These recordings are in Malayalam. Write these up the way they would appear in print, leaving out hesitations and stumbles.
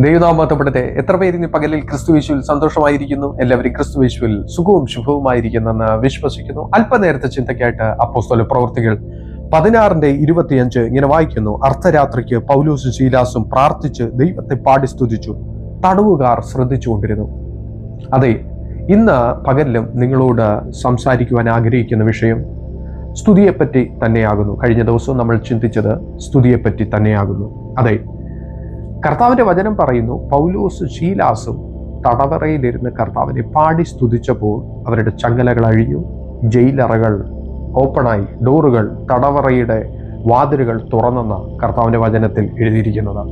ദൈവനാമത്തെ എത്ര പേര് ഇന്ന് പകലിൽ ക്രിസ്തുയേശുവിൽ സന്തോഷമായിരിക്കുന്നു? എല്ലാവരും ക്രിസ്തുയേശുവിൽ സുഖവും ശുഭവുമായിരിക്കുന്നെന്ന് വിശ്വസിക്കുന്നു. അല്പനേരത്തെ ചിന്തയ്ക്കായിട്ട് അപ്പോസ്തല പ്രവൃത്തികൾ 16:25 ഇങ്ങനെ വായിക്കുന്നു. അർദ്ധരാത്രിക്ക് പൗലോസും ശീലാസും പ്രാർത്ഥിച്ച് ദൈവത്തെ പാടി സ്തുതിച്ചു. തടവുകാർ ശ്രദ്ധിച്ചുകൊണ്ടിരുന്നു. അതെ, ഇന്ന് പകലിലും നിങ്ങളോട് സംസാരിക്കുവാൻ ആഗ്രഹിക്കുന്ന വിഷയം സ്തുതിയെപ്പറ്റി തന്നെയാകുന്നു. കഴിഞ്ഞ ദിവസവും നമ്മൾ ചിന്തിച്ചത് സ്തുതിയെപ്പറ്റി തന്നെയാകുന്നു. അതെ, കർത്താവിന്റെ വചനം പറയുന്നു, പൗലോസും ശീലാസും തടവറയിലിരുന്ന് കർത്താവിനെ പാടി സ്തുതിച്ചപ്പോൾ അവരുടെ ചങ്ങലകൾ അഴിഞ്ഞു, ജയിലറകൾ ഓപ്പണായി, ഡോറുകൾ, തടവറയുടെ വാതിലുകൾ തുറന്നെന്ന കർത്താവിന്റെ വചനത്തിൽ എഴുതിയിരിക്കുന്നത്.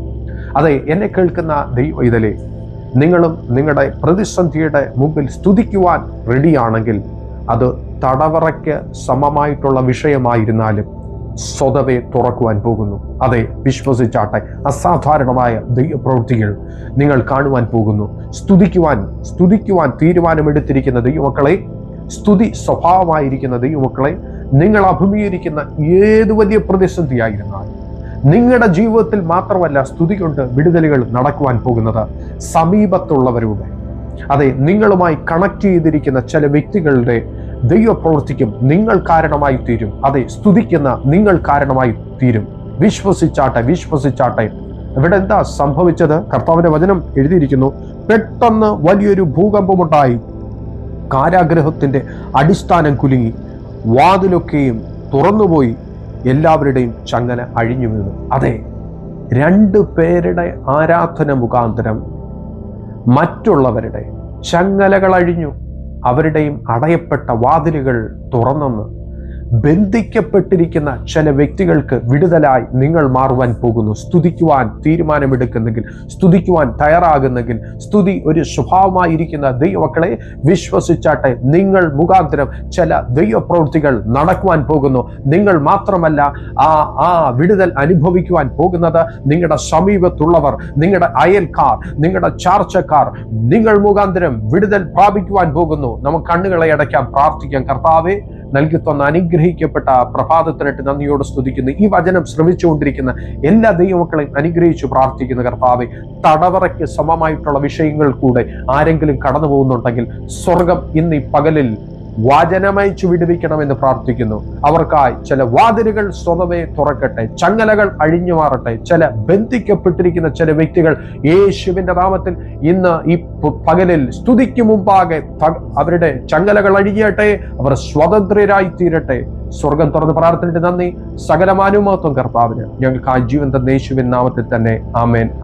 അതെ, എന്നെ കേൾക്കുന്ന ദൈവ ഇതിലെ നിങ്ങളും നിങ്ങളുടെ പ്രതിസന്ധിയുടെ മുമ്പിൽ സ്തുതിക്കുവാൻ റെഡിയാണെങ്കിൽ അത് തടവറയ്ക്ക് സമമായിട്ടുള്ള വിഷയമായിരുന്നാലും സ്വതവേ തുറക്കുവാൻ പോകുന്നു. അതെ, വിശ്വസിച്ചാട്ടെ, അസാധാരണമായ ദൈവപ്രവൃത്തികൾ നിങ്ങൾ കാണുവാൻ പോകുന്നു. സ്തുതിക്കുവാൻ തീരുമാനമെടുത്തിരിക്കുന്ന ദൈവമക്കളെ, സ്തുതി സ്വഭാവമായിരിക്കുന്ന ദൈവമക്കളെ, നിങ്ങൾ അഭിമുഖീകരിക്കുന്ന ഏത് വലിയ പ്രതിസന്ധിയായിരുന്നാലും നിങ്ങളുടെ ജീവിതത്തിൽ മാത്രമല്ല സ്തുതി കൊണ്ട് വിടുതലുകൾ നടക്കുവാൻ പോകുന്നത് സമീപത്തുള്ളവരുടെ, അതെ, നിങ്ങളുമായി കണക്ട് ചെയ്തിരിക്കുന്ന ചില വ്യക്തികളുടെ ദൈവപ്രവൃത്തിക്കും നിങ്ങൾ കാരണമായി തീരും. അതെ, സ്തുതിക്കുന്ന നിങ്ങൾ കാരണമായി തീരും. വിശ്വസിച്ചാട്ടെ. ഇവിടെ എന്താ സംഭവിച്ചത്? കർത്താവിന്റെ വചനം എഴുതിയിരിക്കുന്നു, പെട്ടെന്ന് വലിയൊരു ഭൂകമ്പമുണ്ടായി, കാരാഗ്രഹത്തിന്റെ അടിസ്ഥാനം കുലുങ്ങി, വാതിലൊക്കെയും തുറന്നുപോയി, എല്ലാവരുടെയും ചങ്ങല അഴിഞ്ഞു വീണു. അതെ, 2 പേരുടെ ആരാധന മുഖാന്തരം മറ്റുള്ളവരുടെ ചങ്ങലകൾ അഴിഞ്ഞു, അവരുടെയും അടയപ്പെട്ട വാതിലുകൾ തുറന്നെന്ന്. ബന്ധിക്കപ്പെട്ടിരിക്കുന്ന ചില വ്യക്തികൾക്ക് വിടുതലായി നിങ്ങൾ മാറുവാൻ പോകുന്നു. സ്തുതിക്കുവാൻ തീരുമാനമെടുക്കുന്നെങ്കിൽ, സ്തുതിക്കുവാൻ തയ്യാറാകുന്നെങ്കിൽ, സ്തുതി ഒരു സ്വഭാവമായിരിക്കുന്ന ദൈവമക്കളെ, വിശ്വസിച്ചാട്ടെ, നിങ്ങൾ മുഖാന്തരം ചില ദൈവപ്രവൃത്തികൾ നടക്കുവാൻ പോകുന്നു. നിങ്ങൾ മാത്രമല്ല ആ വിടുതൽ അനുഭവിക്കുവാൻ പോകുന്നത് നിങ്ങളുടെ സമീപത്തുള്ളവർ, നിങ്ങളുടെ അയൽക്കാർ, നിങ്ങളുടെ ചാർച്ചക്കാർ, നിങ്ങൾ മുഖാന്തരം വിടുതൽ പ്രാപിക്കുവാൻ പോകുന്നു. നമുക്ക് കണ്ണുകളെ അടയ്ക്കാം, പ്രാർത്ഥിക്കാം. കർത്താവേ, നൽകി തന്ന അനുഗ്രഹിക്കപ്പെട്ട പ്രഭാതത്തിനായിട്ട് നന്ദിയോട് സ്തുതിക്കുന്നു. ഈ വചനം ശ്രമിച്ചുകൊണ്ടിരിക്കുന്ന എല്ലാ ദൈവമക്കളെയും അനുഗ്രഹിച്ചു പ്രാർത്ഥിക്കുന്ന കർത്താവേ, തടവറയ്ക്ക് സമമായിട്ടുള്ള വിഷയങ്ങൾ കൂടെ ആരെങ്കിലും കടന്നു പോകുന്നുണ്ടെങ്കിൽ സ്വർഗം ഇന്ന് ഈ പകലിൽ വചനമയച്ചു വിടുവിക്കണമെന്ന് പ്രാർത്ഥിക്കുന്നു. അവർക്കായി ചില വാതിലുകൾ സ്വതവേ തുറക്കട്ടെ, ചങ്ങലകൾ അഴിഞ്ഞു മാറട്ടെ. ചില ബന്ധിക്കപ്പെട്ടിരിക്കുന്ന ചില വ്യക്തികൾ യേശുവിന്റെ നാമത്തിൽ ഇന്ന് ഈ പകലിൽ സ്തുതിക്ക് മുമ്പാകെ അവരുടെ ചങ്ങലകൾ അഴിയട്ടെ, അവർ സ്വതന്ത്രരായി തീരട്ടെ. സ്വർഗം തുറന്ന് പ്രാർത്ഥനയുടെ നന്ദി. സകലമാനുമത്വം കർത്താവിന്. ഞങ്ങൾക്ക് ആ ജീവൻ തന്ന യേശുവിൻ നാമത്തിൽ തന്നെ. ആമേൻ.